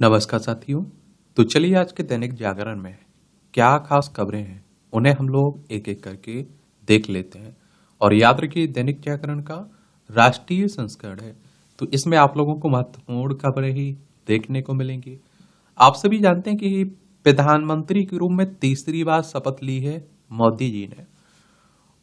नमस्कार साथियों। तो चलिए आज के दैनिक जागरण में क्या खास खबरें हैं उन्हें हम लोग एक एक करके देख लेते हैं। और याद रखिए दैनिक जागरण का राष्ट्रीय संस्करण है, तो इसमें आप लोगों को महत्वपूर्ण खबरें ही देखने को मिलेंगी। आप सभी जानते हैं कि प्रधानमंत्री के रूप में तीसरी बार शपथ ली है मोदी जी ने।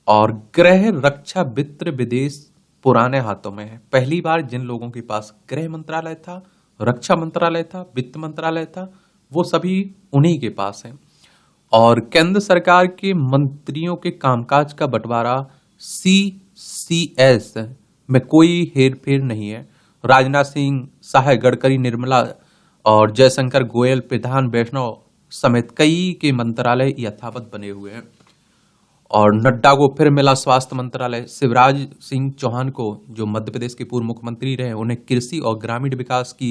और गृह रक्षा वित्त विदेश पुराने हाथों में है। पहली बार जिन लोगों के पास गृह मंत्रालय था, रक्षा मंत्रालय था, वित्त मंत्रालय था, वो सभी उन्हीं के पास है। और केंद्र सरकार के मंत्रियों के कामकाज का बंटवारा CCS में कोई हेरफेर नहीं है। राजनाथ सिंह, शाह, गडकरी, निर्मला और जयशंकर, गोयल, प्रधान, वैष्णव समेत कई के मंत्रालय यथावत बने हुए हैं। और नड्डा को फिर मिला स्वास्थ्य मंत्रालय। शिवराज सिंह चौहान को, जो मध्य प्रदेश के पूर्व मुख्यमंत्री रहे, उन्हें कृषि और ग्रामीण विकास की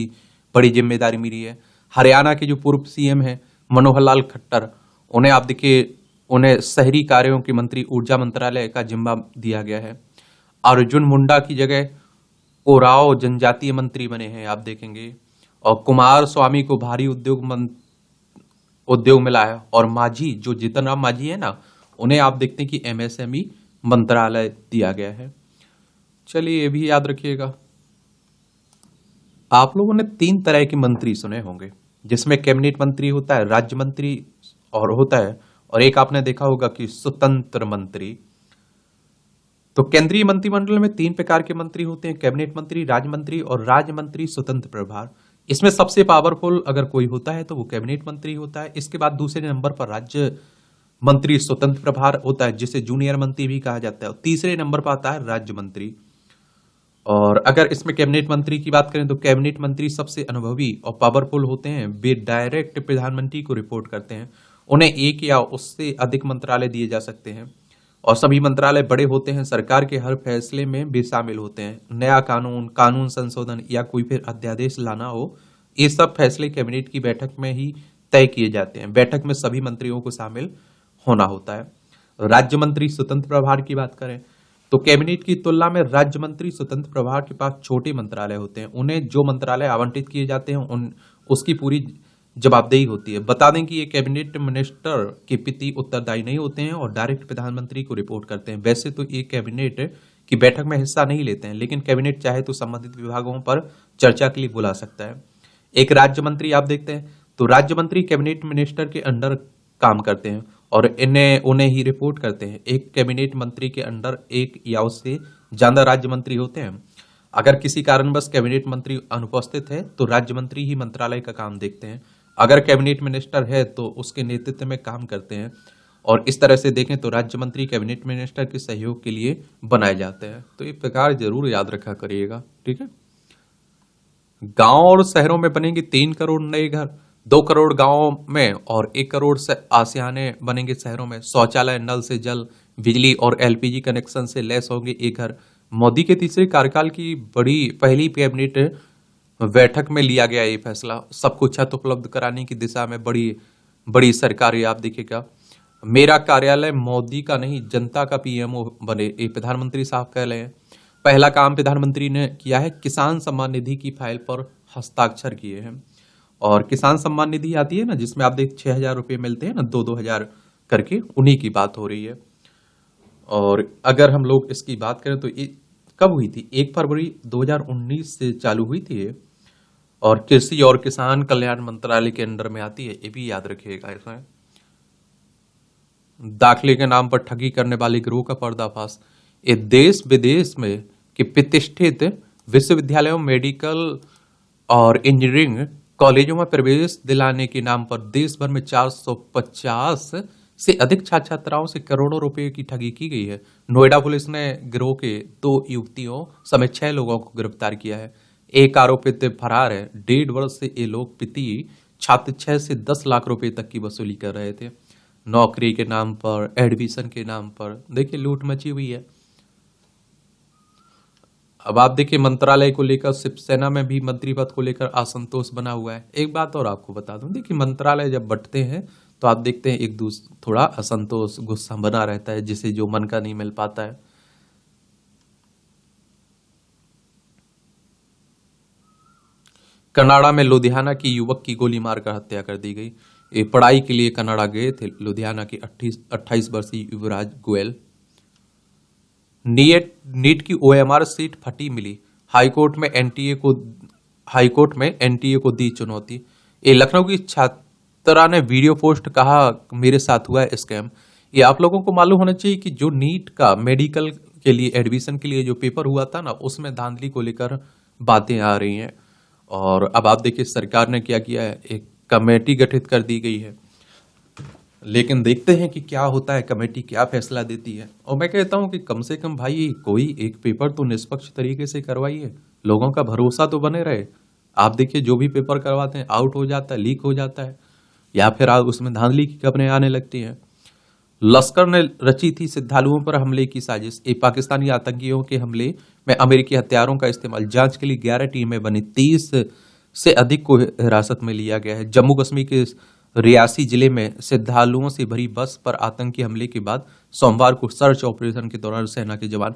बड़ी जिम्मेदारी मिली है। हरियाणा के जो पूर्व CM हैं मनोहर लाल खट्टर, उन्हें आप देखिए, उन्हें शहरी कार्यों के मंत्री, ऊर्जा मंत्रालय का जिम्मा दिया गया है। अर्जुन मुंडा की जगह ओराव जनजातीय मंत्री बने हैं, आप देखेंगे। और कुमार स्वामी को भारी उद्योग मिला है। और माझी, जो जीतन राम माझी है ना, उन्हें आप देखते हैं कि MSME मंत्रालय दिया गया है। चलिए ये भी याद रखिएगा। आप लोगों ने 3 तरह के मंत्री सुने होंगे, जिसमें कैबिनेट मंत्री होता है, राज्य मंत्री और होता है, और एक आपने देखा होगा कि स्वतंत्र मंत्री। तो केंद्रीय मंत्रिमंडल में 3 प्रकार के मंत्री होते हैं, कैबिनेट मंत्री, राज्य मंत्री और राज्य मंत्री स्वतंत्र प्रभार। इसमें सबसे पावरफुल अगर कोई होता है तो वो कैबिनेट मंत्री होता है। इसके बाद दूसरे नंबर पर राज्य मंत्री स्वतंत्र प्रभार होता है, जिसे जूनियर मंत्री भी कहा जाता है। और तीसरे नंबर पर आता है राज्य मंत्री। और अगर इसमें कैबिनेट मंत्री की बात करें तो कैबिनेट मंत्री सबसे अनुभवी और पावरफुल होते हैं। वे डायरेक्ट प्रधानमंत्री को रिपोर्ट करते हैं। उन्हें एक या उससे अधिक मंत्रालय दिए जा सकते हैं और सभी मंत्रालय बड़े होते हैं। सरकार के हर फैसले में वे शामिल होते हैं। नया कानून, कानून संशोधन या कोई फिर अध्यादेश लाना हो, ये सब फैसले कैबिनेट की बैठक में ही तय किए जाते हैं। बैठक में सभी मंत्रियों को शामिल होना होता है। राज्य मंत्री स्वतंत्र प्रभार की बात करें तो कैबिनेट की तुलना में राज्य मंत्री स्वतंत्र प्रभार के पास छोटे मंत्रालय होते हैं। उन्हें जो मंत्रालय आवंटित किए जाते हैं उसकी पूरी जवाबदेही होती है। बता दें कि ये कैबिनेट मिनिस्टर के प्रति उत्तरदायी नहीं होते हैं और डायरेक्ट प्रधानमंत्री को रिपोर्ट करते हैं। वैसे तो ये कैबिनेट की बैठक में हिस्सा नहीं लेते हैं, लेकिन कैबिनेट चाहे तो संबंधित विभागों पर चर्चा के लिए बुला सकता है। एक राज्य मंत्री आप देखते हैं तो राज्य मंत्री कैबिनेट मिनिस्टर के अंडर काम करते हैं और उन्हें ही रिपोर्ट करते हैं। एक कैबिनेट मंत्री के अंडर एक या उससे ज्यादा राज्य मंत्री होते हैं। अगर किसी कारणवश कैबिनेट मंत्री अनुपस्थित है तो राज्य मंत्री ही मंत्रालय का काम देखते हैं। अगर कैबिनेट मिनिस्टर है तो उसके नेतृत्व में काम करते हैं। और इस तरह से देखें तो राज्य मंत्री कैबिनेट मिनिस्टर के सहयोग के लिए बनाए जाते हैं। तो ये प्रकार जरूर याद रखा करिएगा, ठीक है। गांव और शहरों में बनेंगे 3 करोड़ नए घर, 2 करोड़ गांवों में और 1 करोड़ से आसियाने बनेंगे शहरों में। शौचालय, नल से जल, बिजली और LPG कनेक्शन से लैस होंगे एक घर। मोदी के तीसरे कार्यकाल की पहली कैबिनेट बैठक में लिया गया ये फैसला। सबको छत उपलब्ध कराने की दिशा में बड़ी सरकार है। आप देखिएगा, मेरा कार्यालय मोदी का नहीं जनता का PMO बने, ये प्रधानमंत्री साहब कह रहे हैं। पहला काम प्रधानमंत्री ने किया है, किसान सम्मान निधि की फाइल पर हस्ताक्षर किए हैं। और किसान सम्मान निधि आती है ना, जिसमें आप देख 6,000 रुपये मिलते हैं ना, 2-2 हजार करके, उन्हीं की बात हो रही है। और अगर हम लोग इसकी बात करें तो ये कब हुई थी? 1 फरवरी 2019 से चालू हुई थी ये। और कृषि और किसान कल्याण मंत्रालय के अंडर में आती है, ये भी याद रखिएगा। इसमें दाखिले के नाम पर ठगी करने वाले गिरोह का पर्दाफाश। ये देश विदेश में के प्रतिष्ठित विश्वविद्यालयों, मेडिकल और इंजीनियरिंग कॉलेजों में प्रवेश दिलाने के नाम पर देश भर में 450 से अधिक छात्र छात्राओं से करोड़ों रुपए की ठगी की गई है। नोएडा पुलिस ने गिरोह के 2 युवतियों समेत 6 लोगों को गिरफ्तार किया है। एक आरोपित फरार है। 1.5 वर्ष से ये लोग प्रति छात्र 6 से 10 लाख रुपए तक की वसूली कर रहे थे। नौकरी के नाम पर, एडमिशन के नाम पर देखिए लूट मची हुई है। अब आप देखिए मंत्रालय को लेकर शिवसेना में भी मंत्री पद को लेकर असंतोष बना हुआ है। एक बात और आपको बता दूं, देखिए मंत्रालय जब बंटते हैं तो आप देखते हैं एक दूसरे थोड़ा असंतोष, गुस्सा बना रहता है, जिसे जो मन का नहीं मिल पाता है। कनाडा में लुधियाना की युवक की गोली मारकर हत्या कर दी गई। ये पढ़ाई के लिए कनाडा गए थे लुधियाना के 28 वर्षीय युवराज गोयल। नीट की ओएमआर सीट फटी मिली, हाईकोर्ट में एनटीए को दी चुनौती। ये लखनऊ की छात्रा ने वीडियो पोस्ट, कहा मेरे साथ हुआ है स्कैम। ये आप लोगों को मालूम होना चाहिए कि जो नीट का मेडिकल के लिए एडमिशन के लिए जो पेपर हुआ था ना, उसमें धांधली को लेकर बातें आ रही हैं। और अब आप देखिए सरकार ने क्या किया है, एक कमेटी गठित कर दी गई है। लेकिन देखते हैं कि क्या होता है, कमेटी क्या फैसला देती है। और मैं कहता हूं कि कम से कम भाई कोई एक पेपर तो निष्पक्ष तरीके से करवाइए, लोगों का भरोसा तो बने रहे। आप देखिए जो भी पेपर करवाते हैं आउट हो जाता है, लीक हो जाता है, या फिर आप उसमें धांधली की खबरें आने लगती हैं। लश्कर ने रची थी श्रद्धालुओं पर हमले की साजिश। ये पाकिस्तानी आतंकियों के हमले में अमेरिकी हथियारों का इस्तेमाल। जांच के लिए 11 टीमें बनी, 30 से अधिक को हिरासत में लिया गया है। जम्मू कश्मीर के रियासी जिले में श्रद्धालुओं से भरी बस पर आतंकी हमले के बाद सोमवार को सर्च ऑपरेशन के दौरान सेना के जवान।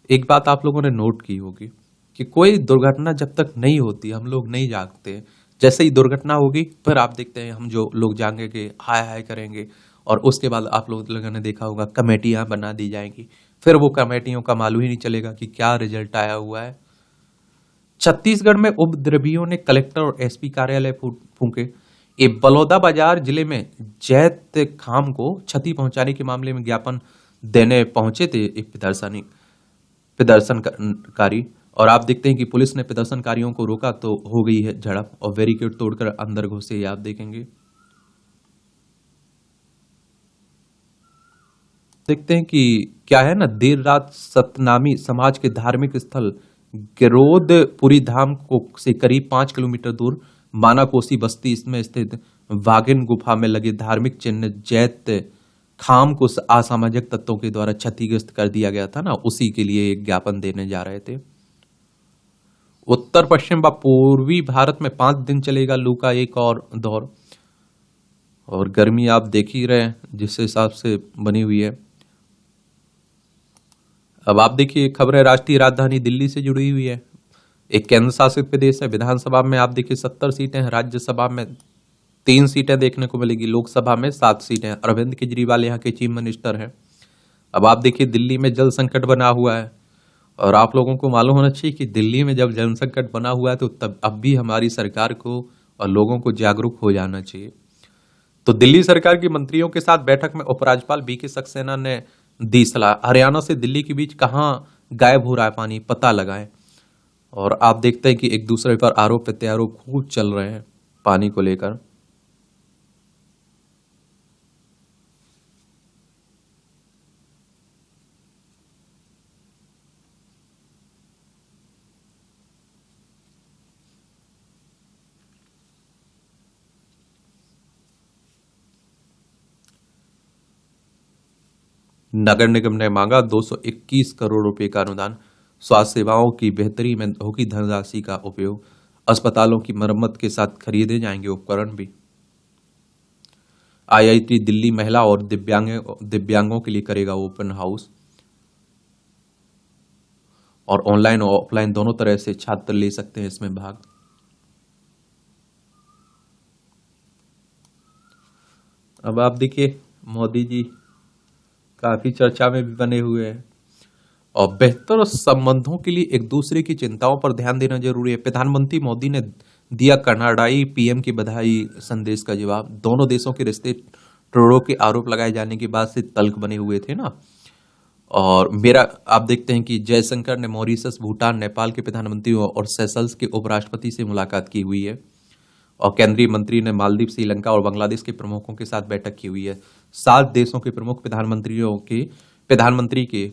एक बात आप लोगों ने नोट की होगी कि कोई दुर्घटना जब तक नहीं होती हम लोग नहीं जागते। जैसे ही दुर्घटना होगी फिर आप देखते हैं हम जो लोग जागेंगे, हाय हाय करेंगे। और उसके बाद आप लोगों ने देखा होगा कमेटियां बना दी जाएंगी, फिर वो कमेटियों का मालूम ही नहीं चलेगा कि क्या रिजल्ट आया हुआ है। छत्तीसगढ़ में उपद्रवियों ने कलेक्टर और एसपी कार्यालय फूंके। ये बलौदाबाजार जिले में जैत खाम को क्षति पहुंचाने के मामले में ज्ञापन देने पहुंचे थे एक प्रदर्शनकारी। और आप देखते हैं कि पुलिस ने प्रदर्शनकारियों को रोका तो हो गई है झड़प, और बैरिकेड तोड़कर अंदर घुसे, आप देखेंगे। देखते हैं कि क्या है ना, देर रात सतनामी समाज के धार्मिक स्थल गिरोधपुरी धाम को से करीब 5 किलोमीटर दूर मानाकोसी बस्ती इसमें स्थित वागिन गुफा में लगे धार्मिक चिन्ह जैत खाम को असामाजिक तत्वों के द्वारा क्षतिग्रस्त कर दिया गया था ना, उसी के लिए एक ज्ञापन देने जा रहे थे। उत्तर पश्चिम व पूर्वी भारत में 5 दिन चलेगा लू का एक और दौर। और गर्मी आप देख ही रहे हैं जिस हिसाब से बनी हुई है। अब आप देखिए खबर है राष्ट्रीय राजधानी दिल्ली से जुड़ी हुई है। एक केंद्र शासित प्रदेश है। विधानसभा में आप देखिए 70 सीटें हैं, राज्यसभा में 3 सीटें देखने को मिलेगी, लोकसभा में 7 सीटें। अरविंद केजरीवाल यहाँ के चीफ मिनिस्टर हैं। अब आप देखिए दिल्ली में जल संकट बना हुआ है, और आप लोगों को मालूम होना चाहिए कि दिल्ली में जब जल संकट बना हुआ है तो तब अब भी हमारी सरकार को और लोगों को जागरूक हो जाना चाहिए। तो दिल्ली सरकार के मंत्रियों के साथ बैठक में उपराज्यपाल बीके सक्सेना ने दी सलाह, हरियाणा से दिल्ली के बीच कहां गायब हो रहा है पानी, पता लगाएं। और आप देखते हैं कि एक दूसरे पर आरोप प्रत्यारोप खूब चल रहे हैं पानी को लेकर। नगर निगम ने मांगा 221 करोड़ रुपए का अनुदान। स्वास्थ्य सेवाओं की बेहतरी में होगी धनराशि का उपयोग। अस्पतालों की मरम्मत के साथ खरीदे जाएंगे उपकरण भी। आईआईटी दिल्ली महिला और दिव्यांगों के लिए करेगा ओपन हाउस, और ऑनलाइन और ऑफलाइन दोनों तरह से छात्र ले सकते हैं इसमें भाग। अब आप देखिए मोदी जी काफी चर्चा में भी बने हुए हैं। और बेहतर संबंधों के लिए एक दूसरे की चिंताओं पर ध्यान देना जरूरी है। प्रधानमंत्री मोदी ने दिया कनाडाई पीएम की बधाई संदेश का जवाब। दोनों देशों के रिश्ते ट्रूडो के आरोप लगाए जाने के बाद से तल्ख बने हुए थे ना। और आप देखते हैं कि जयशंकर ने मॉरिशस, भूटान, नेपाल के प्रधानमंत्रियों और सेशल्स के उपराष्ट्रपति से मुलाकात की हुई है। और केंद्रीय मंत्री ने मालदीव, श्रीलंका और बांग्लादेश के प्रमुखों के साथ बैठक की हुई है। 7 देशों के प्रमुख प्रधानमंत्री के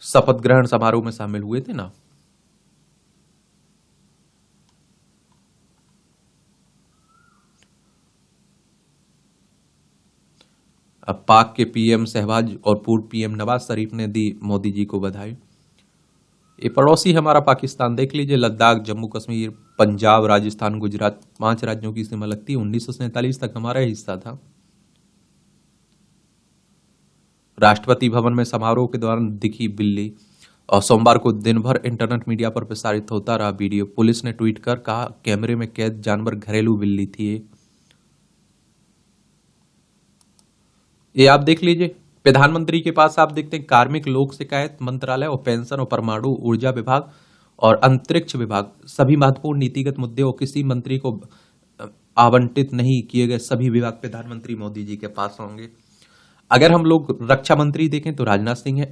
शपथ ग्रहण समारोह में शामिल हुए थे ना। अब पाक के पीएम शहबाज और पूर्व पीएम नवाज शरीफ ने दी मोदी जी को बधाई। ये पड़ोसी हमारा पाकिस्तान देख लीजिए, लद्दाख, जम्मू कश्मीर, पंजाब, राजस्थान, गुजरात, 5 राज्यों की सीमा लगती है। 1947 तक हमारा हिस्सा था। राष्ट्रपति भवन में समारोह के दौरान दिखी बिल्ली। और सोमवार को दिन भर इंटरनेट मीडिया पर प्रसारित होता रहा वीडियो। पुलिस ने ट्वीट कर कहा कैमरे में कैद जानवर घरेलू बिल्ली थी। ये आप देख लीजिए, प्रधानमंत्री के पास आप देखते हैं कार्मिक लोक शिकायत मंत्रालय और पेंशन और परमाणु ऊर्जा विभाग और अंतरिक्ष विभाग, सभी महत्वपूर्ण नीतिगत मुद्दे और किसी मंत्री को आवंटित नहीं किए गए सभी विभाग प्रधानमंत्री मोदी जी के पास होंगे। अगर हम लोग रक्षा मंत्री देखें तो राजनाथ सिंह है,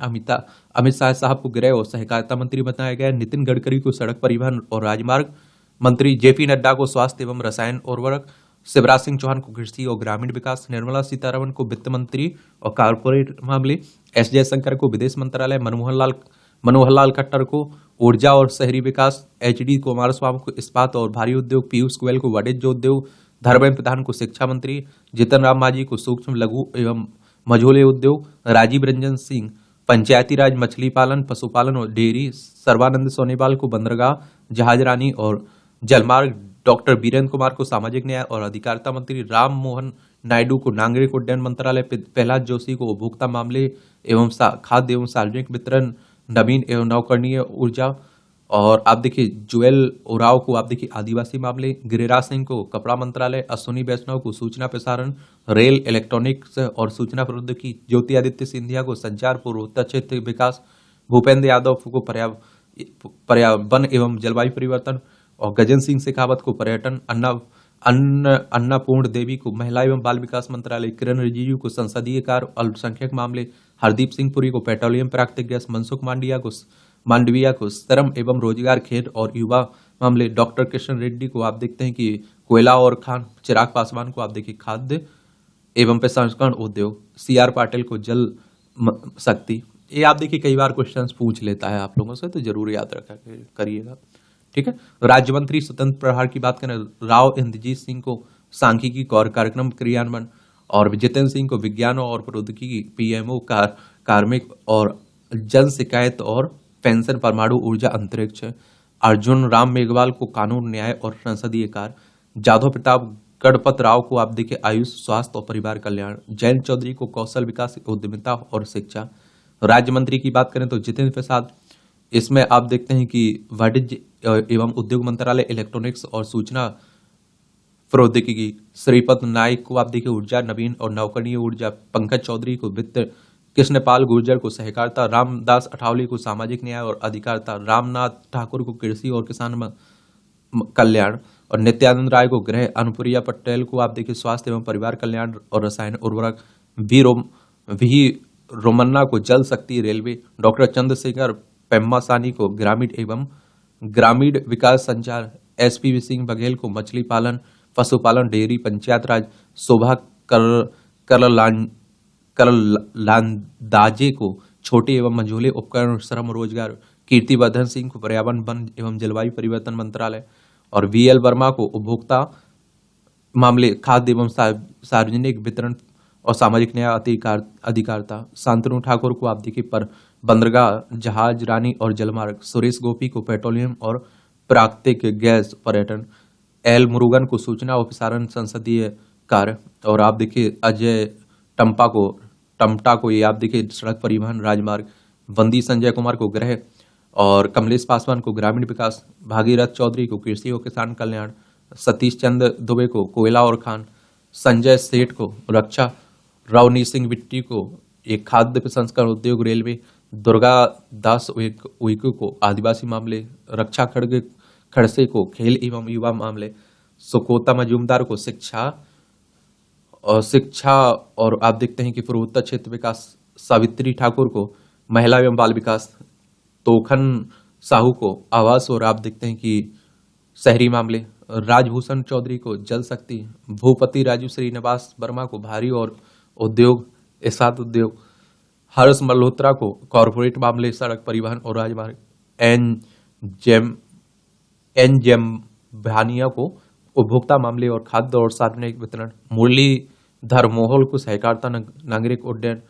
अमित शाह साहब को गृह और सहकारिता मंत्री बनाया गया है, नितिन गडकरी को सड़क परिवहन और राजमार्ग मंत्री, जेपी नड्डा को स्वास्थ्य एवं रसायन उर्वरक, शिवराज सिंह चौहान को कृषि और ग्रामीण विकास, निर्मला सीतारमण को वित्त मंत्री और कारपोरेट मामले, एस जयशंकर को विदेश मंत्रालय, मनोहर लाल खट्टर को ऊर्जा और शहरी विकास, एचडी कुमारस्वामी को इस्पात और भारी उद्योग, पीयूष गोयल को वाणिज्य उद्योग, धर्मेंद्र प्रधान को शिक्षा मंत्री, जीतन राम मांझी को सूक्ष्म लघु एवं मझोले उद्योग, राजीव रंजन सिंह पंचायती राज, मछली पालन, पशुपालन और डेयरी, सर्बानंद सोनोवाल को बंदरगाह, जहाजरानी और जलमार्ग, डॉक्टर वीरेंद्र कुमार को सामाजिक न्याय और अधिकारिता मंत्री, राम मोहन नायडू को नागरिक उड्डयन मंत्रालय, प्रहलाद जोशी को उपभोक्ता मामले एवं खाद्य एवं सार्वजनिक वितरण, नवीन एवं नवकरणीय ऊर्जा, और आप देखिए जुएल ओराव को आप देखिए आदिवासी मामले, गिरिराज सिंह को कपड़ा मंत्रालय, अश्विनी वैष्णव को सूचना प्रसारण, रेल, इलेक्ट्रॉनिक्स और सूचना प्रौद्योगिकी, ज्योति आदित्य सिंधिया को संचार पूर्वोत्तर क्षेत्र विकास, भूपेंद्र यादव को पर्यावरण एवं जलवायु परिवर्तन और गजेंद्र सिंह शेखावत को पर्यटन, अन्नपूर्ण देवी को महिला एवं बाल विकास मंत्रालय, किरण रिजिजू को संसदीय कार्य अल्पसंख्यक मामले, हरदीप सिंह पुरी को पेट्रोलियम प्राकृतिक गैस, मनसुख मांडविया को श्रम एवं रोजगार, खेल और युवा मामले, डॉक्टर किशन रेड्डी को आप देखते हैं कि कोयला और खान, चिराग पासवान को आप देखिए खाद्य एवं प्रसंस्करण उद्योग, सीआर पाटिल को जल शक्ति। ये आप देखिए कई बार क्वेश्चंस पूछ लेता है आप लोगों से, तो जरूर याद रखा करिएगा। ठीक है, राज्य मंत्री स्वतंत्र प्रभार की बात करें, राव इंद्रजीत सिंह को सांख्यिकी और कार्यक्रम क्रियान्वयन और जितेंद्र सिंह को विज्ञान और प्रौद्योगिकी, पीएमओ कार्मिक और जन शिकायत और पेंशन, परमाणु ऊर्जा, अंतरिक्ष, अर्जुन राम मेघवाल को कानून न्याय और संसदीय कार्य, जाधव प्रताप गणपत राव को आप देखिए आयुष, स्वास्थ्य और परिवार कल्याण, जयंत चौधरी को कौशल विकास, उद्यमिता और शिक्षा। राज्य मंत्री की बात करें तो जितेंद्र प्रसाद, इसमें आप देखते हैं कि वाणिज्य एवं उद्योग मंत्रालय, इलेक्ट्रॉनिक्स और सूचना प्रौद्योगिकी, श्रीपद नाइक को आप देखिए ऊर्जा, नवीन और नवकरणीय ऊर्जा, पंकज चौधरी को वित्त, कृष्णपाल गुर्जर को सहकारिता, रामदास अठावले को सामाजिक न्याय और अधिकारिता, रामनाथ ठाकुर को कृषि और किसान कल्याण और नित्यानंद राय को गृह, अनुप्रिया पटेल को आप देखिए स्वास्थ्य एवं परिवार कल्याण और रसायन उर्वरक, वी रोमन्ना को जल शक्ति रेलवे, डॉक्टर चंद्रशेखर पेम्मा सानी को ग्रामीण विकास संचार, एसपी सिंह बघेल को मछली पालन, पशुपालन, डेयरी, पंचायत राज, शोभा करलांदाजे को छोटे एवं मझोले उपकरण श्रम रोजगार, कीर्तिवर्धन सिंह को पर्यावरण वन एवं जलवायु परिवर्तन मंत्रालय और वीएल वर्मा को उपभोक्ता मामले, खाद्य एवं सार्वजनिक वितरण और सामाजिक न्याय अधिकारिता, शांतनु ठाकुर को आप देखिए पर बंदरगाह, जहाज रानी और जलमार्ग, सुरेश गोपी को पेट्रोलियम और प्राकृतिक गैस, पर्यटन, एल मुरुगन को सूचना और प्रसारण संसदीय कार्य, और आप देखिए अजय टम्टा को ये आप देखिए सड़क परिवहन राजमार्ग, वंदी संजय कुमार को गृह और कमलेश पासवान को ग्रामीण विकास, भागीरथ चौधरी को कृषि और किसान कल्याण, सतीश चंद्र दुबे को कोयला और खान, संजय सेठ को रक्षा, रवनी सिंह बिट्टी को एक खाद्य प्रसंस्करण उद्योग रेलवे, दुर्गा दास उइके को आदिवासी मामले, रक्षा खड़से को खेल एवं युवा मामले, सुकोता मजूमदार को शिक्षा और आप देखते हैं कि पूर्वोत्तर क्षेत्र विकास, सावित्री ठाकुर को महिला एवं बाल विकास, तोखन साहू को आवास और आप देखते हैं कि शहरी मामले, राजभूषण चौधरी को जल शक्ति, भूपति राजू श्रीनिवास वर्मा को भारी और उद्योग इस्पात उद्योग, हर्ष मल्होत्रा को कॉरपोरेट मामले, सड़क परिवहन और राजमार्ग, एन जेम भानिया को उपभोक्ता मामले और खाद्य और सार्वजनिक वितरण, मुरलीधर मोहोल को सहकारिता नागरिक उड्डयन,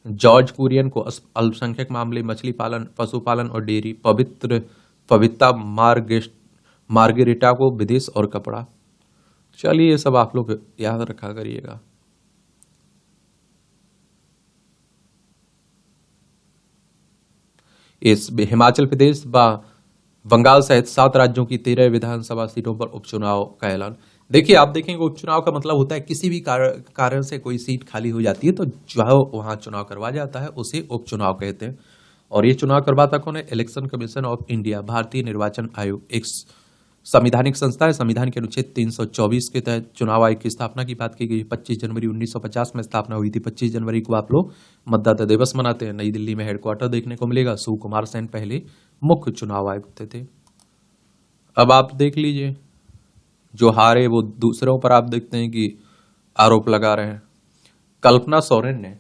जॉर्ज कुरियन को अल्पसंख्यक मामले, मछली पालन, पशुपालन और डेयरी, पवित्रा मार्गेरिटा को विदेश और कपड़ा। चलिए ये सब आप लोग याद रखा करिएगा। इस हिमाचल प्रदेश व बंगाल सहित 7 राज्यों की 13 विधानसभा सीटों पर उपचुनाव का ऐलान। देखिए, आप देखेंगे उपचुनाव का मतलब होता है किसी भी कारण से कोई सीट खाली हो जाती है तो जो वहां चुनाव करवा जाता है उसे उपचुनाव कहते हैं। और ये चुनाव करवाता कौन है? इलेक्शन कमीशन ऑफ इंडिया, भारतीय निर्वाचन आयोग, एक संवैधानिक संस्था है। संविधान के अनुच्छेद 324 के तहत चुनाव आयोग की स्थापना की बात की गई। 25 जनवरी 1950 में स्थापना हुई थी। 25 जनवरी को आप लोग मतदाता दिवस मनाते हैं। नई दिल्ली में हेडक्वार्टर देखने को मिलेगा। सुकुमार सेन पहले मुख्य चुनाव आयुक्त थे। अब आप देख लीजिए, जो हारे वो दूसरों पर आप देखते हैं कि आरोप लगा रहे हैं। कल्पना सोरेन ने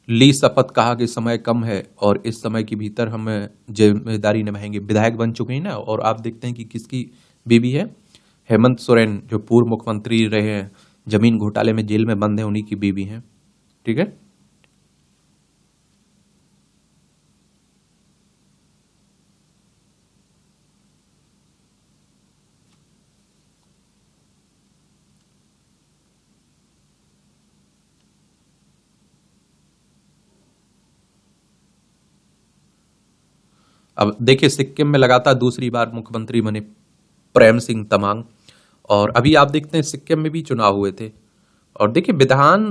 ली शपथ, कहा कि समय कम है और इस समय के भीतर हमें जिम्मेदारी निभाएंगे। विधायक बन चुके हैं ना। और आप देखते हैं कि किसकी बीवी है? हेमंत सोरेन, जो पूर्व मुख्यमंत्री रहे हैं, जमीन घोटाले में जेल में बंद है, उन्हीं की बीवी है। ठीक है। अब देखिए, सिक्किम में लगातार दूसरी बार मुख्यमंत्री बने प्रेम सिंह तमांग। और अभी आप देखते हैं सिक्किम में भी चुनाव हुए थे। और देखिए, विधान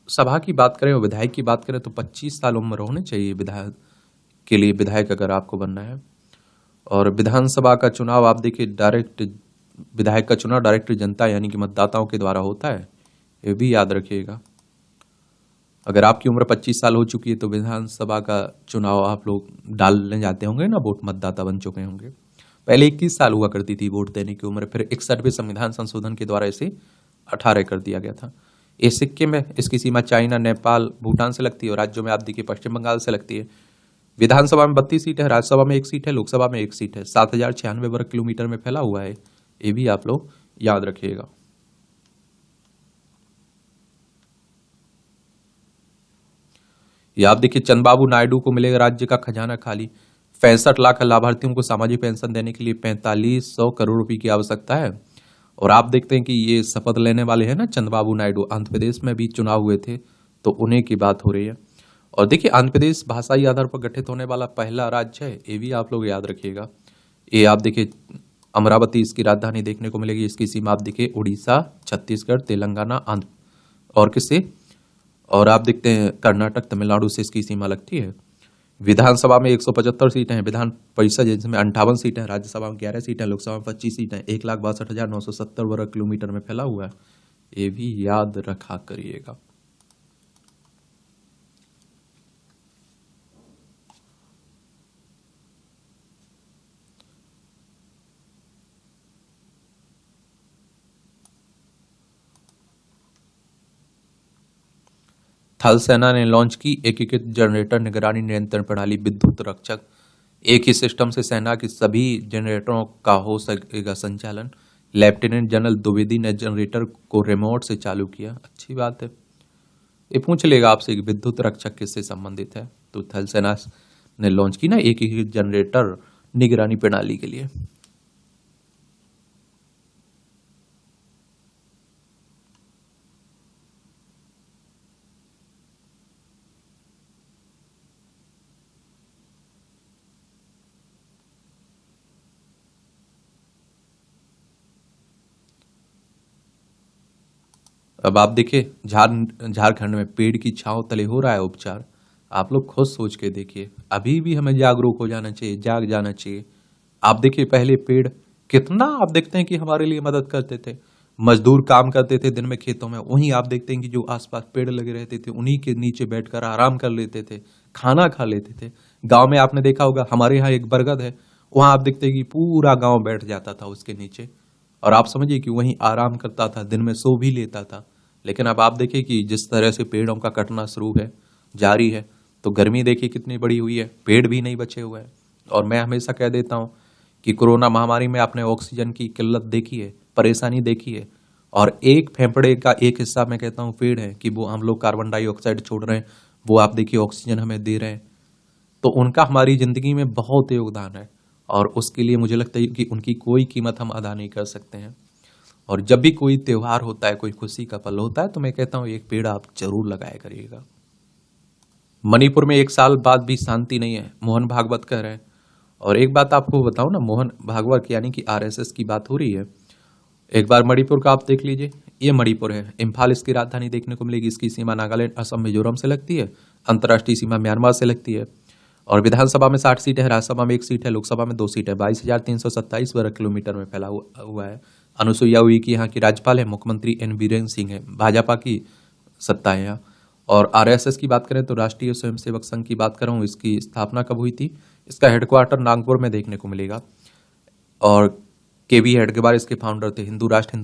सभा की बात करें और विधायक की बात करें तो 25 साल उम्र होनी चाहिए विधायक के लिए, विधायक अगर आपको बनना है। और विधानसभा का चुनाव आप देखिए डायरेक्ट, विधायक का चुनाव डायरेक्ट जनता यानी कि मतदाताओं के द्वारा होता है, ये भी याद रखिएगा। अगर आपकी उम्र 25 साल हो चुकी है तो विधानसभा का चुनाव आप लोग डालने जाते होंगे ना, वोट, मतदाता बन चुके होंगे। पहले 21 साल हुआ करती थी वोट देने की उम्र, फिर 61वें संविधान संशोधन के द्वारा इसे 18 कर दिया गया था। ये सिक्किम है, इसकी सीमा चाइना, नेपाल, भूटान से लगती है। और राज्यों में आप देखिए पश्चिम बंगाल से लगती है। विधानसभा में 32 सीट है, राज्यसभा में 1 सीट है, लोकसभा में 1 सीट है। 7096 वर्ग किलोमीटर में फैला हुआ है, ये भी आप लोग याद रखिएगा। ये आप देखिए, चंद्रबाबू नायडू को मिलेगा राज्य का खजाना खाली। 65 लाख लाभार्थियों को सामाजिक पेंशन देने के लिए 4500 करोड़ रुपए की आवश्यकता है। और आप देखते हैं कि ये शपथ लेने वाले हैं ना चंद्रबाबू नायडू, आंध्र प्रदेश में भी चुनाव हुए थे तो उन्हीं की बात हो रही है। और देखिए, आंध्र प्रदेश भाषाई आधार पर गठित होने वाला पहला राज्य है, ये भी आप लोग याद रखिएगा। ये आप देखिए, अमरावती इसकी राजधानी देखने को मिलेगी। इसकी सीमा आप देखिए उड़ीसा, छत्तीसगढ़, तेलंगाना, आंध्र और किससे, और आप देखते हैं कर्नाटक, तमिलनाडु से इसकी सीमा लगती है। विधानसभा में 175 सीटें हैं, विधान परिषद जिसमें 58 सीटें हैं, राज्यसभा में 11 सीटें, लोकसभा में 25 सीटें, 1,62,970 वर्ग किलोमीटर में फैला हुआ है, ये भी याद रखा करिएगा। थल सेना ने लॉन्च की एकीकृत जनरेटर निगरानी नियंत्रण प्रणाली विद्युत रक्षक। एक ही सिस्टम से सेना की सभी जनरेटरों का हो सकेगा संचालन। लेफ्टिनेंट जनरल द्विवेदी ने जनरेटर को रिमोट से चालू किया। अच्छी बात है। ये पूछ लेगा आपसे कि विद्युत रक्षक किससे संबंधित है, तो थल सेना ने लॉन्च की ना एकीकृत जनरेटर निगरानी प्रणाली के लिए। अब आप देखिए, झारखंड में पेड़ की छांव तले हो रहा है उपचार। आप लोग खुद सोच के देखिए, अभी भी हमें जागरूक हो जाना चाहिए, जाग जाना चाहिए। आप देखिए, पहले पेड़ कितना आप देखते हैं कि हमारे लिए मदद करते थे। मजदूर काम करते थे दिन में खेतों में, वहीं आप देखते हैं कि जो आसपास पेड़ लगे रहते थे उन्हीं के नीचे बैठकर आराम कर लेते थे, खाना खा लेते थे। गांव में आपने देखा होगा, हमारे यहाँ एक बरगद है, वहां आप देखते हैं कि पूरा गांव बैठ जाता था उसके नीचे, और आप समझिए कि वहीं आराम करता था, दिन में सो भी लेता था। लेकिन अब आप देखिए कि जिस तरह से पेड़ों का कटना शुरू है, जारी है, तो गर्मी देखिए कितनी बड़ी हुई है, पेड़ भी नहीं बचे हुए हैं। और मैं हमेशा कह देता हूं कि कोरोना महामारी में आपने ऑक्सीजन की किल्लत देखी है, परेशानी देखी है, और एक फेफड़े का एक हिस्सा मैं कहता हूं पेड़ है कि वो हम लोग कार्बन डाइऑक्साइड छोड़ रहे हैं, वो आप देखिए ऑक्सीजन हमें दे रहे हैं। तो उनका हमारी जिंदगी में बहुत योगदान है, और उसके लिए मुझे लगता है कि उनकी कोई कीमत हम अदा नहीं कर सकते हैं। और जब भी कोई त्योहार होता है, कोई खुशी का पल होता है, तो मैं कहता हूँ एक पेड़ आप जरूर लगाया करिएगा। मणिपुर में 1 साल बाद भी शांति नहीं है, मोहन भागवत कह रहे हैं। और एक बात आपको बताऊं ना, मोहन भागवत यानी कि आरएसएस की बात हो रही है। एक बार मणिपुर का आप देख लीजिए, ये मणिपुर है, इम्फाल इसकी राजधानी देखने को मिलेगी। इसकी सीमा नागालैंड, असम, मिजोरम से लगती है। अंतर्राष्ट्रीय सीमा म्यांमार से लगती है। और विधानसभा में 60 सीट है, राज्यसभा में 1 सीट है, लोकसभा में 2 सीट है। 22,327 वर्ग किलोमीटर में फैला हुआ है। अनुसुईया उइके यहाँ की राज्यपाल है। मुख्यमंत्री एन बीरेन सिंह है। भाजपा की सत्ता है यहाँ। और आरएसएस की बात करें तो राष्ट्रीय स्वयंसेवक संघ की बात कर रहा हूँ, इसकी स्थापना कब हुई थी? इसका हेडक्वार्टर नागपुर में देखने को मिलेगा। और केवी हेडगेवार इसके फाउंडर थे। हिंदू राष्ट्र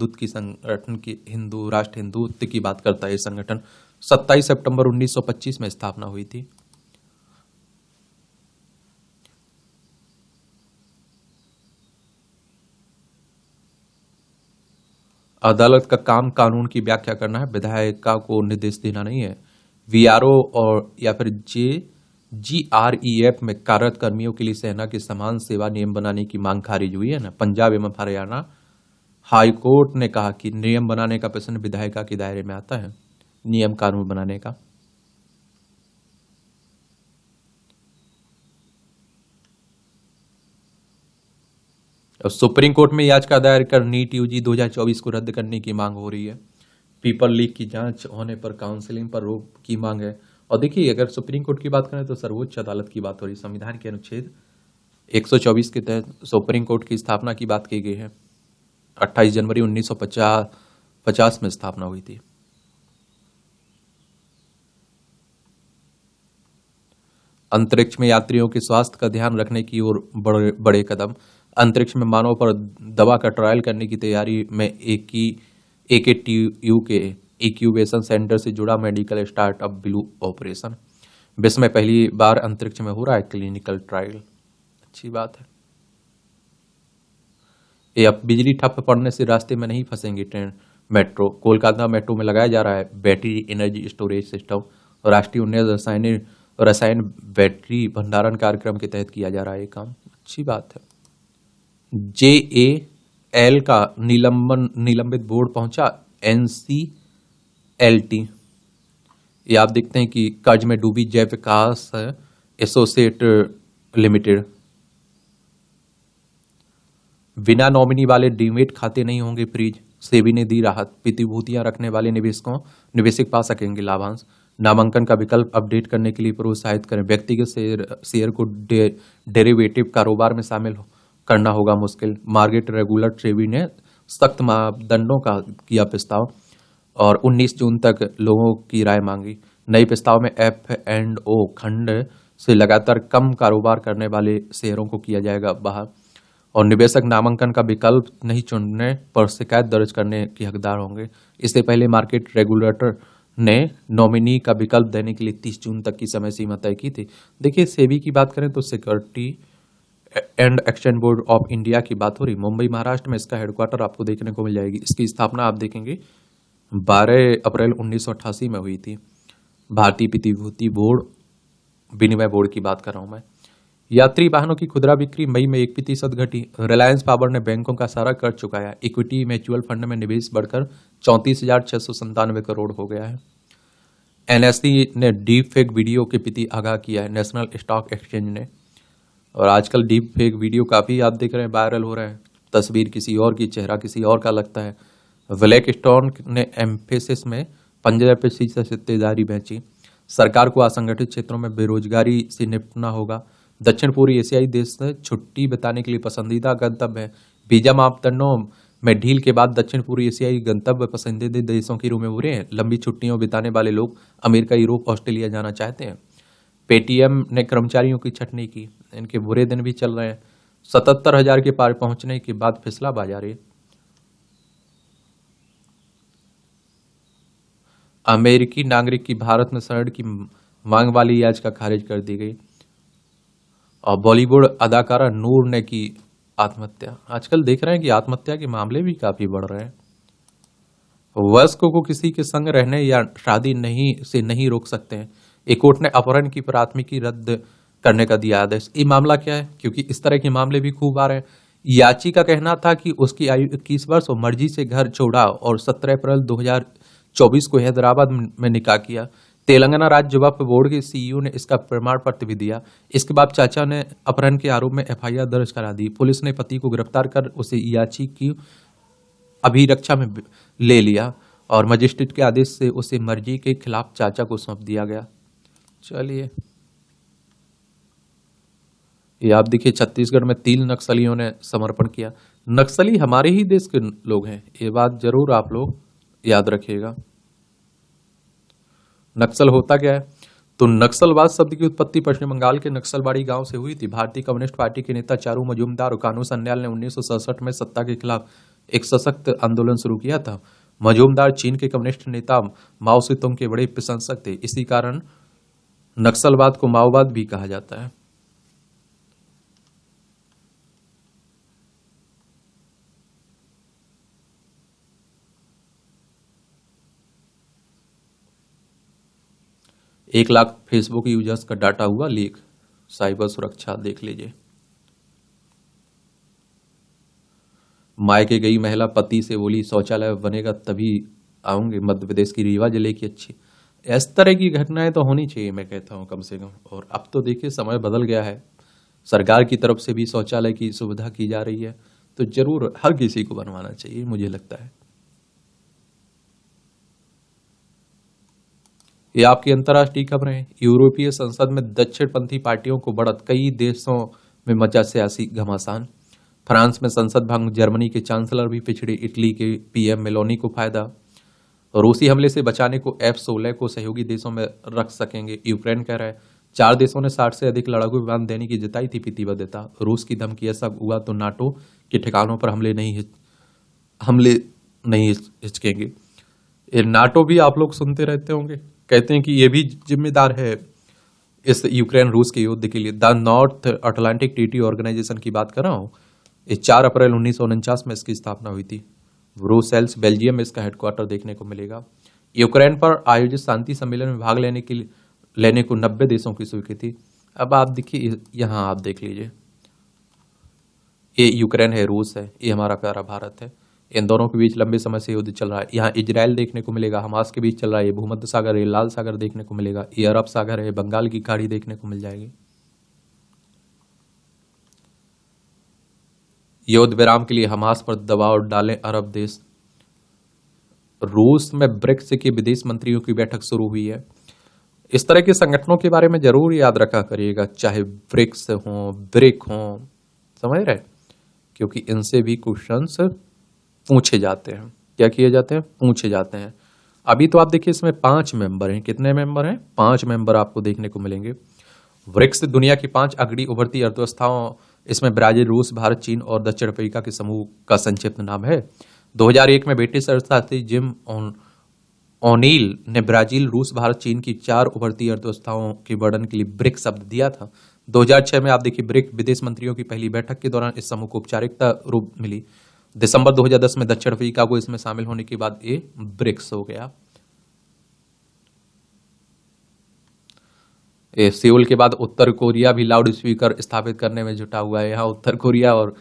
हिंदुत्व की बात करता है ये संगठन। 27 सितंबर 1925 में स्थापना हुई थी। अदालत का काम कानून की व्याख्या करना है, विधायिका को निर्देश देना नहीं है। वीआरओ और या फिर जीआरईएफ में कार्यरत कर्मियों के लिए सेना के समान सेवा नियम बनाने की मांग खारिज हुई है ना। पंजाब एवं हरियाणा हाई कोर्ट ने कहा कि नियम बनाने का प्रश्न विधायिका के दायरे में आता है, नियम कानून बनाने का। और सुप्रीम कोर्ट में याचिका दायर कर नीट यूजी 2024 को रद्द करने की मांग हो रही है। पेपर लीक की जांच होने पर काउंसलिंग पर रोक की मांग है। और देखिए, अगर सुप्रीम कोर्ट की बात करें तो सर्वोच्च अदालत की बात हो रही है। संविधान के अनुच्छेद 124 के तहत सुप्रीम कोर्ट की स्थापना की बात की गई है। 28 जनवरी 1950 में स्थापना हुई थी। अंतरिक्ष में यात्रियों के स्वास्थ्य का ध्यान रखने की ओर बड़े कदम। अंतरिक्ष में मानव पर दवा का ट्रायल करने की तैयारी में AKTU के इंक्यूबेशन सेंटर से जुड़ा मेडिकल स्टार्टअप ब्लू ऑपरेशन। विश्व में पहली बार अंतरिक्ष में हो रहा है क्लिनिकल ट्रायल। अच्छी बात है। ये अब बिजली ठप पड़ने से रास्ते में नहीं फंसेंगी ट्रेन, मेट्रो। कोलकाता मेट्रो में लगाया जा रहा है बैटरी एनर्जी स्टोरेज सिस्टम। राष्ट्रीय उन्नयन रसायन बैटरी भंडारण कार्यक्रम के तहत किया जा रहा है ये काम। अच्छी बात है। JAL का निलंबित बोर्ड पहुंचा NCLT। ये आप देखते हैं कि कर्ज में डूबी जय विकास एसोसिएट लिमिटेड। बिना नॉमिनी वाले डीमेट खाते नहीं होंगे फ्रीज, सेबी ने दी राहत। प्रतिभूतियां रखने वाले निवेशक पा सकेंगे लाभांश। नामांकन का विकल्प अपडेट करने के लिए प्रोत्साहित करें। व्यक्तिगत शेयर को डेरिवेटिव कारोबार में शामिल करना होगा मुश्किल। मार्केट रेगुलेटर सेबी ने सख्त मापदंडों का किया प्रस्ताव और 19 जून तक लोगों की राय मांगी। नए प्रस्ताव में F&O खंड से लगातार कम कारोबार करने वाले शेयरों को किया जाएगा बाहर। और निवेशक नामांकन का विकल्प नहीं चुनने पर शिकायत दर्ज करने के हकदार होंगे। इससे पहले मार्केट रेगुलेटर ने नॉमिनी का विकल्प देने के लिए 30 जून तक की समय सीमा तय की थी। देखिए, सेबी की बात करें तो security and exchange board of India की बात हो रही। मुंबई महाराष्ट्र में इसका हेडक्वार्टर आपको देखने को मिल जाएगी। इसकी स्थापना आप देखेंगे 12 अप्रैल 1988 में हुई थी। भारतीय प्रतिभूति बोर्ड विनिमय बोर्ड की बात कर रहा हूं मैं। यात्री वाहनों की खुदरा बिक्री मई में 1% घटी। रिलायंस पावर ने बैंकों का सारा कर्ज चुकाया। इक्विटी म्यूचुअल फंड में निवेश बढ़कर 34,697 करोड़ हो गया है। NSE ने डीप फेक वीडियो के प्रति आगाह किया है, नेशनल स्टॉक एक्सचेंज ने। और आजकल डीप फेक वीडियो काफी आप देख रहे हैं वायरल हो रहा है। तस्वीर किसी और की, चेहरा किसी और का लगता है। ब्लैक स्टोन ने एम्फेसिस में 15% से हिस्सेदारी बेची। सरकार को असंगठित क्षेत्रों में बेरोजगारी से निपटना होगा। दक्षिण पूर्व एशियाई देश छुट्टी बिताने के लिए पसंदीदा गंतव्य है। वीजा मापदंडों में ढील के बाद दक्षिण पूर्व एशियाई गंतव्य पसंदीदा देशों की रूप में उभरे हैं। लंबी छुट्टियों बिताने वाले लोग अमेरिका, यूरोप, ऑस्ट्रेलिया जाना चाहते हैं। पेटीएम ने कर्मचारियों की छटनी की। इनके बुरे दिन भी चल रहे हैं। 77,000 के पार पहुंचने के बाद फिसला बाजार है। अमेरिकी नागरिक की भारत में शरण की मांग वाली याचिका खारिज कर दी गई। और बॉलीवुड अदाकारा नूर ने की आत्महत्या। आजकल देख रहे हैं कि आत्महत्या के मामले भी काफी बढ़ रहे हैं। वयस्कों को किसी के संग रहने या शादी नहीं रोक सकते हैं। एक कोर्ट ने अपहरण की प्राथमिकी रद्द करने का दिया आदेश। ये मामला क्या है? क्योंकि इस तरह के मामले भी खूब आ रहे हैं। याची का कहना था कि उसकी आयु 21 वर्ष और मर्जी से घर छोड़ा और 17 अप्रैल 2024 को हैदराबाद में निकाह किया। तेलंगाना राज्य वक्फ बोर्ड के सीईओ ने इसका प्रमाण पत्र भी दिया। इसके बाद चाचा ने अपहरण के आरोप में एफआईआर दर्ज करा दी। पुलिस ने पति को गिरफ्तार कर उसे याची की अभिरक्षा में ले लिया और मजिस्ट्रेट के आदेश से उसे मर्जी के खिलाफ चाचा को सौंप दिया गया। चलिए, ये आप देखिए, छत्तीसगढ़ में 3 नक्सलियों ने समर्पण किया। नक्सली हमारे ही देश के लोग हैं, ये बात जरूर आप लोग याद रखिएगा। नक्सल होता क्या है? तो नक्सलवाद शब्द की उत्पत्ति पश्चिम बंगाल के नक्सलबाड़ी गांव से हुई थी। भारतीय कम्युनिस्ट पार्टी के नेता चारू मजूमदार और कानू सन्याल ने 1967 में सत्ता के खिलाफ एक सशक्त आंदोलन शुरू किया था। मजूमदार चीन के कम्युनिस्ट नेता माओ सेतुंग के बड़े प्रशंसक थे। इसी कारण नक्सलवाद को माओवाद भी कहा जाता है। एक लाख फेसबुक यूजर्स का डाटा हुआ लीक, साइबर सुरक्षा देख लीजिए। मायके गई महिला पति से बोली शौचालय बनेगा तभी आऊंगे। मध्य प्रदेश की रीवा जिले की अच्छी इस तरह की घटनाएं तो होनी चाहिए, मैं कहता हूं कम से कम। और अब तो देखिए समय बदल गया है, सरकार की तरफ से भी शौचालय की सुविधा की जा रही है, तो जरूर हर किसी को बनवाना चाहिए, मुझे लगता है। ये आपकी अंतर्राष्ट्रीय खबरें हैं। यूरोपीय संसद में दक्षिणपंथी पार्टियों को बढ़त, कई देशों में मचा सियासी घमासान। फ्रांस में संसद भंग, जर्मनी के चांसलर भी पिछड़े, इटली के पीएम मेलोनी को फायदा। रूसी हमले से बचाने को F-16 को सहयोगी देशों में रख सकेंगे, यूक्रेन कह रहा है। 4 देशों ने 60 से अधिक लड़ाकू विमान देने की जताई थी प्रतिबद्धता। रूस की धमकी ऐसा हुआ तो नाटो के ठिकानों पर हमले नहीं हिचकेंगे। ये नाटो भी आप लोग सुनते रहते होंगे, कहते हैं कि ये भी जिम्मेदार है इस यूक्रेन रूस के युद्ध के लिए। The North Atlantic Treaty Organization की बात कर रहा हूँ। ये 4 अप्रैल 1949 में इसकी स्थापना हुई थी। ब्रुसेल्स बेल्जियम में इसका हेडक्वार्टर देखने को मिलेगा। यूक्रेन पर आयोजित शांति सम्मेलन में भाग लेने को 90 देशों की स्वीकृति। अब आप देखिए, यहाँ आप देख लीजिए, ये यूक्रेन है, रूस है, ये हमारा प्यारा भारत है। इन दोनों के बीच लंबे समय से युद्ध चल रहा है। यहाँ इजराइल देखने को मिलेगा, हमास के बीच चल रहा है। ये भूमध्य सागर है, लाल सागर देखने को मिलेगा। ये अरब सागर है, बंगाल की खाड़ी देखने को मिल जाएगी। युद्ध विराम के लिए हमास पर दबाव डालें अरब देश। रूस में ब्रिक्स के विदेश मंत्रियों की बैठक शुरू हुई है। इस तरह के संगठनों के बारे में जरूर याद रखा करिएगा, चाहे ब्रिक्स हो, ब्रिक हो, समझ रहे, क्योंकि इनसे भी क्वेश्चंस पूछे जाते हैं। क्या किए जाते हैं? पूछे जाते हैं। अभी तो आप देखिए इसमें 5 मेंबर हैं। कितने मेंबर हैं? 5 मेंबर आपको देखने को मिलेंगे। ब्रिक्स दुनिया की 5 अग्रणी उभरती अर्थव्यवस्थाओं, इसमें ब्राजील, रूस, भारत, चीन और दक्षिण अफ्रीका के समूह का संक्षिप्त नाम है। 2001 में ब्रिटिश अर्थशास्त्री जिम ओनील ने ब्राजील, रूस, भारत, चीन की 4 उभरती अर्थव्यवस्थाओं के वर्णन के लिए ब्रिक शब्द दिया था। 2006 में आप देखिए ब्रिक विदेश मंत्रियों की पहली बैठक के दौरान इस समूह को औपचारिकता रूप मिली। दिसंबर 2010 में दक्षिण अफ्रीका को इसमें शामिल होने के बाद ये ब्रिक्स हो गया। सियोल के बाद उत्तर कोरिया भी लाउड स्पीकर स्थापित करने में जुटा हुआ है। यहाँ उत्तर कोरिया और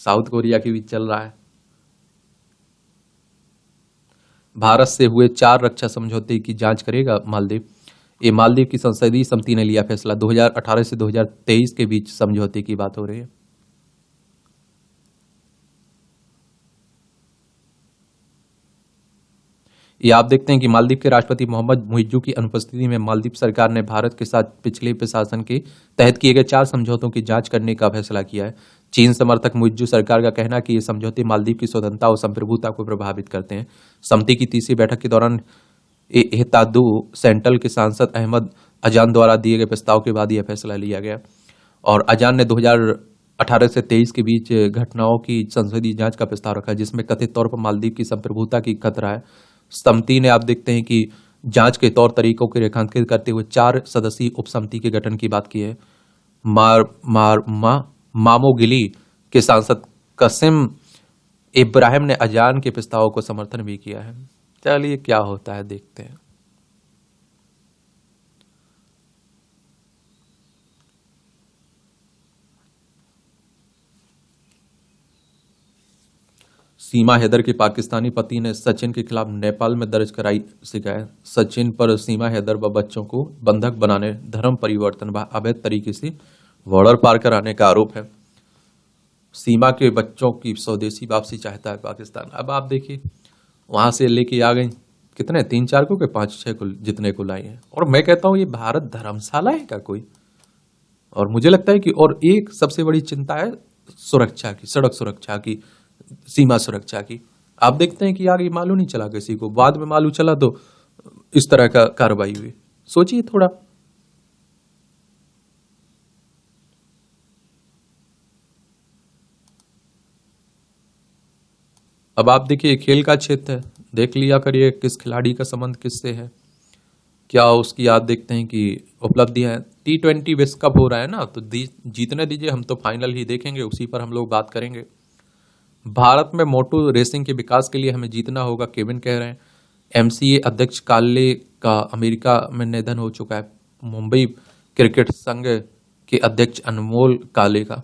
साउथ कोरिया के बीच चल रहा है। भारत से हुए 4 रक्षा समझौते की जांच करेगा मालदीव। ये मालदीव की संसदीय समिति ने लिया फैसला। 2018 से 2023 के बीच समझौते की बात हो रही है। ये आप देखते हैं कि मालदीव के राष्ट्रपति मोहम्मद मुइज्जू की अनुपस्थिति में मालदीव सरकार ने भारत के साथ पिछले प्रशासन के तहत किए गए 4 समझौतों की जांच करने का फैसला किया है। चीन समर्थक मुइज्जू सरकार का कहना है कि ये समझौते मालदीव की स्वतंत्रता और संप्रभुता को प्रभावित करते हैं। समिति की तीसरी बैठक के दौरान एहतादू सेंट्रल के सांसद अहमद अजान द्वारा दिए गए प्रस्ताव के बाद यह फैसला लिया गया। और अजान ने 2018 से 23 के बीच घटनाओं की संसदीय जांच का प्रस्ताव रखा, जिसमें कथित तौर पर मालदीव की संप्रभुता की खतरा है। समिति ने आप देखते हैं कि जांच के तौर तरीकों के रेखांकित करते हुए 4 सदस्यीय उप समिति के गठन की बात की है। मामोगिली के सांसद कसिम इब्राहिम ने अजान के प्रस्ताव को समर्थन भी किया है। चलिए क्या होता है देखते हैं। सीमा हैदर के पाकिस्तानी पति ने सचिन के खिलाफ नेपाल में दर्ज कराई शिकायत। सचिन पर सीमा हैदर व बच्चों को बंधक बनाने, धर्म परिवर्तन व अवैध तरीके से बॉर्डर पार कराने का आरोप है। सीमा के बच्चों की स्वदेशी वापसी चाहता है पाकिस्तान। अब आप देखिए, वहां से लेके आ गई कितने, 3-4 को के 5-6 को जितने को लाई है। और मैं कहता हूं ये भारत धर्मशाला है क्या कोई? और मुझे लगता है कि और एक सबसे बड़ी चिंता है सुरक्षा की, सड़क सुरक्षा की, सीमा सुरक्षा की। आप देखते हैं कि यार ये मालूम नहीं चला किसी को, बाद में मालूम चला तो इस तरह का कार्रवाई हुई। सोचिए थोड़ा। अब आप देखिए, खेल का क्षेत्र है, देख लिया करिए किस खिलाड़ी का संबंध किससे है, क्या उसकी। आप देखते हैं कि उपलब्धियां हैं। T20 विश्व कप हो रहा है ना, तो जीतने दीजिए, हम तो फाइनल ही देखेंगे, उसी पर हम लोग बात करेंगे। भारत में मोटो रेसिंग के विकास के लिए हमें जीतना होगा, केविन कह रहे हैं। MCA अध्यक्ष काले का अमेरिका में निधन हो चुका है। मुंबई क्रिकेट संघ के अध्यक्ष अनमोल काले का।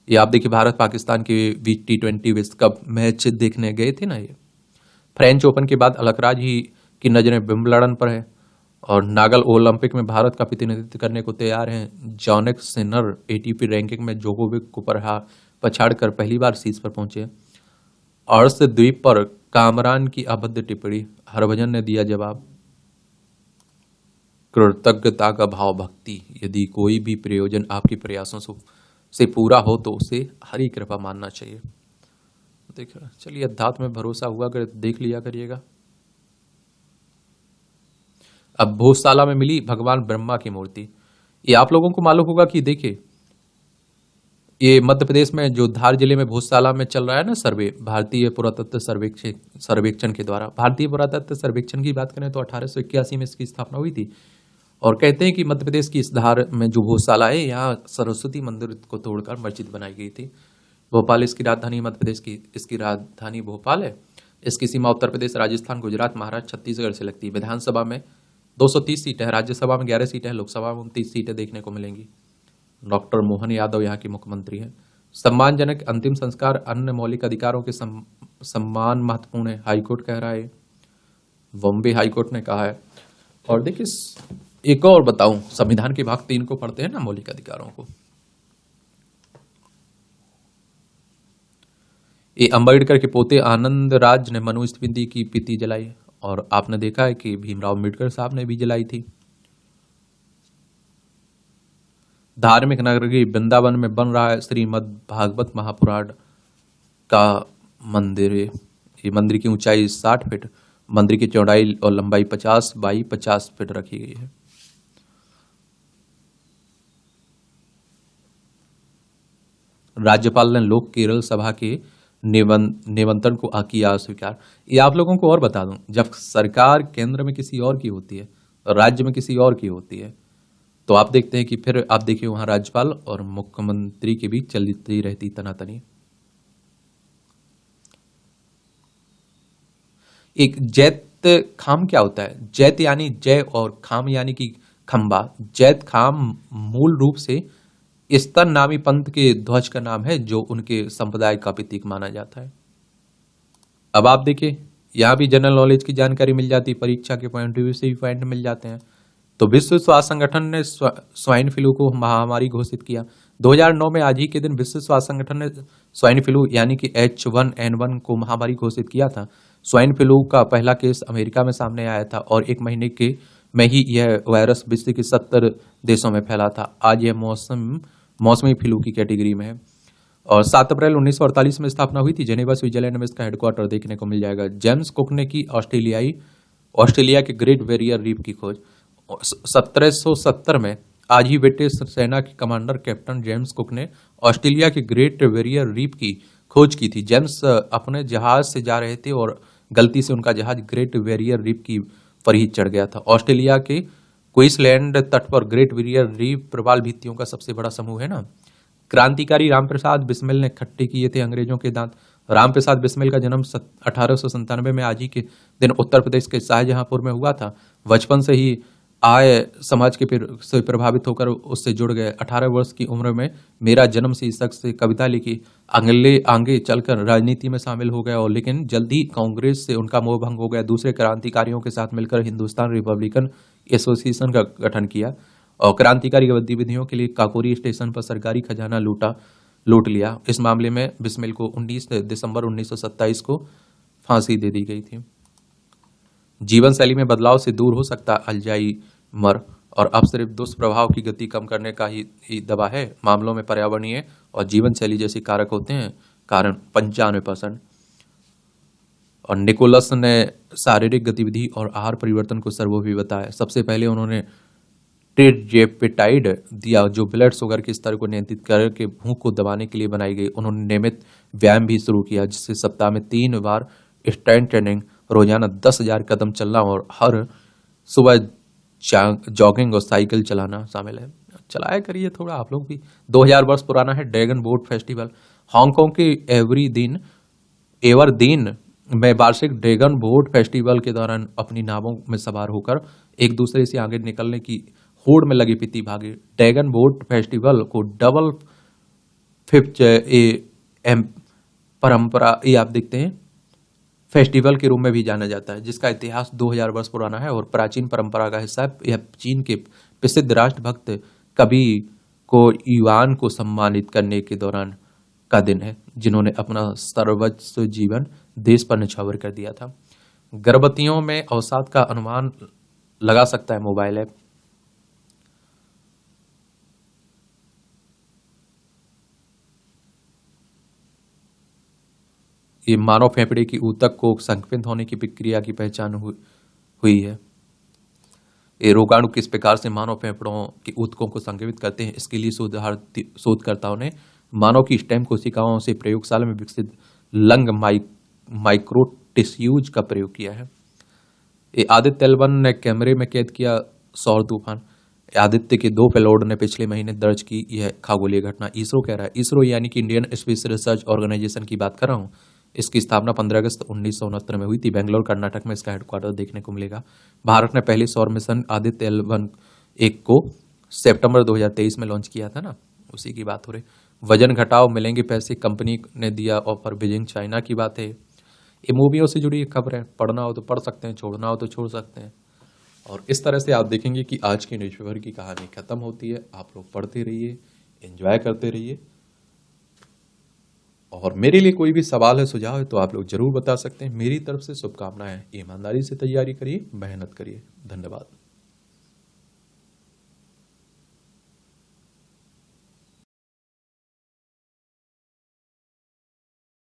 ये आप देखिए, भारत पाकिस्तान के बीच T20 विश्व कप मैच देखने गए थे ना। ये फ्रेंच ओपन के बाद अलकराज ही की नजरें विंबलडन पर है। और नागल ओलंपिक में भारत का प्रतिनिधित्व करने को तैयार हैं। जॉनिक सिनर ATP रैंकिंग में जोकोविक को पछाड़कर पहली बार शीर्ष पर पहुंचे। अर्श द्वीप पर कामरान की अभद्र टिप्पणी, हरभजन ने दिया जवाब। कृतज्ञता का भाव, भक्ति, यदि कोई भी प्रयोजन आपके प्रयासों से पूरा हो तो उसे हरी कृपा मानना चाहिए। देखिए, चलिए, अध्यात्म में भरोसा हुआ कर देख लिया करिएगा। अब भोजशाला में मिली भगवान ब्रह्मा की मूर्ति। ये आप लोगों को मालूम होगा कि देखिए, ये मध्य प्रदेश में जो धार जिले में भोजशाला में चल रहा है ना सर्वे, भारतीय पुरातत्व सर्वेक्षण के द्वारा। भारतीय पुरातत्व सर्वेक्षण की बात करें तो 1881 में इसकी स्थापना हुई थी। और कहते हैं कि मध्य प्रदेश की इस धार में जो भोजशाला है, यहाँ सरस्वती मंदिर को तोड़कर मस्जिद बनाई गई थी। भोपाल इसकी राजधानी, मध्य प्रदेश की इसकी राजधानी भोपाल है। इसकी सीमा उत्तर प्रदेश, राजस्थान, गुजरात, महाराष्ट्र, छत्तीसगढ़ से लगती है। विधानसभा में 230 सीटें हैं, राज्यसभा में 11 सीटें हैं, लोकसभा में 29 सीटें देखने को मिलेंगी। डॉक्टर मोहन यादव यहाँ के मुख्यमंत्री हैं। सम्मानजनक अंतिम संस्कार, अन्य मौलिक अधिकारों के सम्मान महत्वपूर्ण है, हाईकोर्ट कह रहा है। बॉम्बे हाईकोर्ट ने कहा है। और देखिए, एक और बताऊं, संविधान के भाग 3 को पढ़ते हैं ना, मौलिक अधिकारों को। ये अंबेडकर के पोते आनंद राज ने मनुस्मृति की पीति जलाई। और आपने देखा है कि भीमराव अम्बेडकर साहब ने भी जलाई थी। धार्मिक नगरी वृंदावन में बन रहा है श्रीमद् भागवत महापुराण का मंदिर। ये मंदिर की ऊंचाई 60 फीट, मंदिर की चौड़ाई और लंबाई 50 बाई 50 फीट रखी गई है। राज्यपाल ने लोक केरल सभा के निमंत्रण को किया अस्वीकार। ये आप लोगों को और बता दूं, जब सरकार केंद्र में किसी और की होती है, राज्य में किसी और की होती है, तो आप देखते हैं कि फिर आप देखिए वहां राज्यपाल और मुख्यमंत्री के बीच चलती रहती तनातनी। एक जैत खाम क्या होता है? जैत यानी जय और खाम यानी कि खंबा। जैत खाम मूल रूप से स्तन नामी पंथ के ध्वज का नाम है, जो उनके संप्रदाय का प्रतीक माना जाता है। अब आप देखिए, यहां भी जनरल नॉलेज की जानकारी मिल जाती है, परीक्षा के पॉइंट ऑफ व्यू से भी पॉइंट मिल जाते हैं। तो विश्व स्वास्थ्य संगठन ने स्वाइन फ्लू को महामारी घोषित किया। 2009 में आज ही के दिन विश्व स्वास्थ्य संगठन ने स्वाइन फ्लू यानी कि H1N1 को महामारी घोषित किया था। स्वाइन फ्लू का पहला केस अमेरिका में सामने आया था और 1 महीने के में ही यह वायरस विश्व के 70 देशों में फैला था। आज यह मौसमी फ्लू की कैटेगरी में है। और 7 अप्रैल 1948 में स्थापना हुई थी। जेनेवा स्विट्जरलैंड में इसका हेडक्वार्टर देखने को मिल जाएगा। जेम्स कुक ने की ऑस्ट्रेलिया के ग्रेट बैरियर रीफ की खोज। 1770 में आज ही ब्रिटिश सेना के कमांडर कैप्टन जेम्स कुक ने ऑस्ट्रेलिया के ग्रेट बैरियर रीफ की खोज की थी। जेम्स अपने जहाज से जा रहे थे और गलती से उनका जहाज ग्रेट बैरियर रीफ की पर ही चढ़ गया था। ऑस्ट्रेलिया के क्वींसलैंड तट पर ग्रेट बैरियर रीफ प्रवाल भित्तियों का सबसे बड़ा समूह है ना। क्रांतिकारी रामप्रसाद बिस्मिल ने खट्टे किए थे अंग्रेजों के दांत। रामप्रसाद बिस्मिल का जन्म 1897 में आज ही के दिन उत्तर प्रदेश के शाहजहांपुर में हुआ था। बचपन से ही आए समाज के फिर से प्रभावित होकर उससे जुड़ गए। 18 वर्ष की उम्र में मेरा जन्म शीर्षक से कविता लिखी। अगले आगे चलकर राजनीति में शामिल हो गया और लेकिन जल्दी कांग्रेस से उनका मोह भंग हो गया। दूसरे क्रांतिकारियों के साथ मिलकर हिंदुस्तान रिपब्लिकन एसोसिएशन का गठन किया और क्रांतिकारी गतिविधियों के लिए काकोरी स्टेशन पर सरकारी खजाना लूट लिया। इस मामले में बिस्मिल को 19 दिसंबर 1927 को फांसी दे दी गई थी। जीवन शैली में बदलाव से दूर हो सकता अल्जाइमर और अब सिर्फ दुष्प्रभाव की गति कम करने का ही दवा है। मामलों में पर्यावरणीय और जीवन शैली जैसे कारक होते हैं कारण 95%। और निकोलस ने शारीरिक गतिविधि और आहार परिवर्तन को सर्वोपरि बताया। सबसे पहले उन्होंने ट्रिजेपेटाइड दिया जो ब्लड शुगर के स्तर को नियंत्रित करके भूख को दबाने के लिए बनाई गई। उन्होंने नियमित व्यायाम भी शुरू किया जिससे सप्ताह में 3 बार स्ट्रेंथ ट्रेनिंग, रोजाना 10,000 कदम चलना और हर सुबह जॉगिंग और साइकिल चलाना शामिल है। चलाया करिए थोड़ा आप लोग भी। 2000 वर्ष पुराना है ड्रैगन बोट फेस्टिवल। हांगकांग के एवरदीन में वार्षिक ड्रैगन बोट फेस्टिवल के दौरान अपनी नावों में सवार होकर एक दूसरे से आगे निकलने की होड़ में लगी प्रतिभागी ड्रैगन बोट फेस्टिवल को डबल फिफ्थ परंपरा ये आप देखते हैं फेस्टिवल के रूप में भी जाना जाता है जिसका इतिहास 2000 वर्ष पुराना है और प्राचीन परंपरा का हिस्सा है। यह चीन के प्रसिद्ध राष्ट्रभक्त कवि को युआन को सम्मानित करने के दौरान का दिन है जिन्होंने अपना सर्वस्व जीवन देश पर न्यौछावर कर दिया था। गर्भवतियों में अवसाद का अनुमान लगा सकता है मोबाइल ऐप। ये मानव फेफड़े की ऊतक को संक्रमित होने की प्रक्रिया की पहचान हुई है। ये रोगाणु किस प्रकार से मानव फेफड़ों के ऊतकों को संक्रमित करते हैं इसके लिए शोधकर्ताओं ने मानव की स्टेम कोशिकाओं से प्रयोगशाला में विकसित लंग माइक्रो टिश्यूज का प्रयोग किया है। ये आदित्य L1 ने कैमरे में कैद किया सौर तूफान। आदित्य के 2 पेलोड ने पिछले महीने दर्ज की यह खगोलीय घटना। इसरो कह रहा है, इसरो यानी कि इंडियन स्पेस रिसर्च ऑर्गेनाइजेशन की बात कर रहा हूँ। इसकी स्थापना 15 अगस्त 1969 में हुई थी। बेंगलोर कर्नाटक में इसका हेडक्वार्टर देखने को मिलेगा। भारत ने पहले सौर मिशन आदित्य L1 1 को सितंबर 2023 में लॉन्च किया था ना, उसी की बात हो रही। वजन घटाओ मिलेंगे पैसे, कंपनी ने दिया ऑफर, बीजिंग चाइना की बात है। ये मूवियों से जुड़ी खबर है, पढ़ना हो तो पढ़ सकते हैं, छोड़ना हो तो छोड़ सकते हैं। और इस तरह से आप देखेंगे कि आज की न्यूज़पेपर की कहानी खत्म होती है। आप लोग पढ़ते रहिए, एंजॉय करते रहिए। और मेरे लिए कोई भी सवाल है, सुझाव है तो आप लोग जरूर बता सकते हैं। मेरी तरफ से शुभकामनाएं। ईमानदारी से तैयारी करिए, मेहनत करिए। धन्यवाद।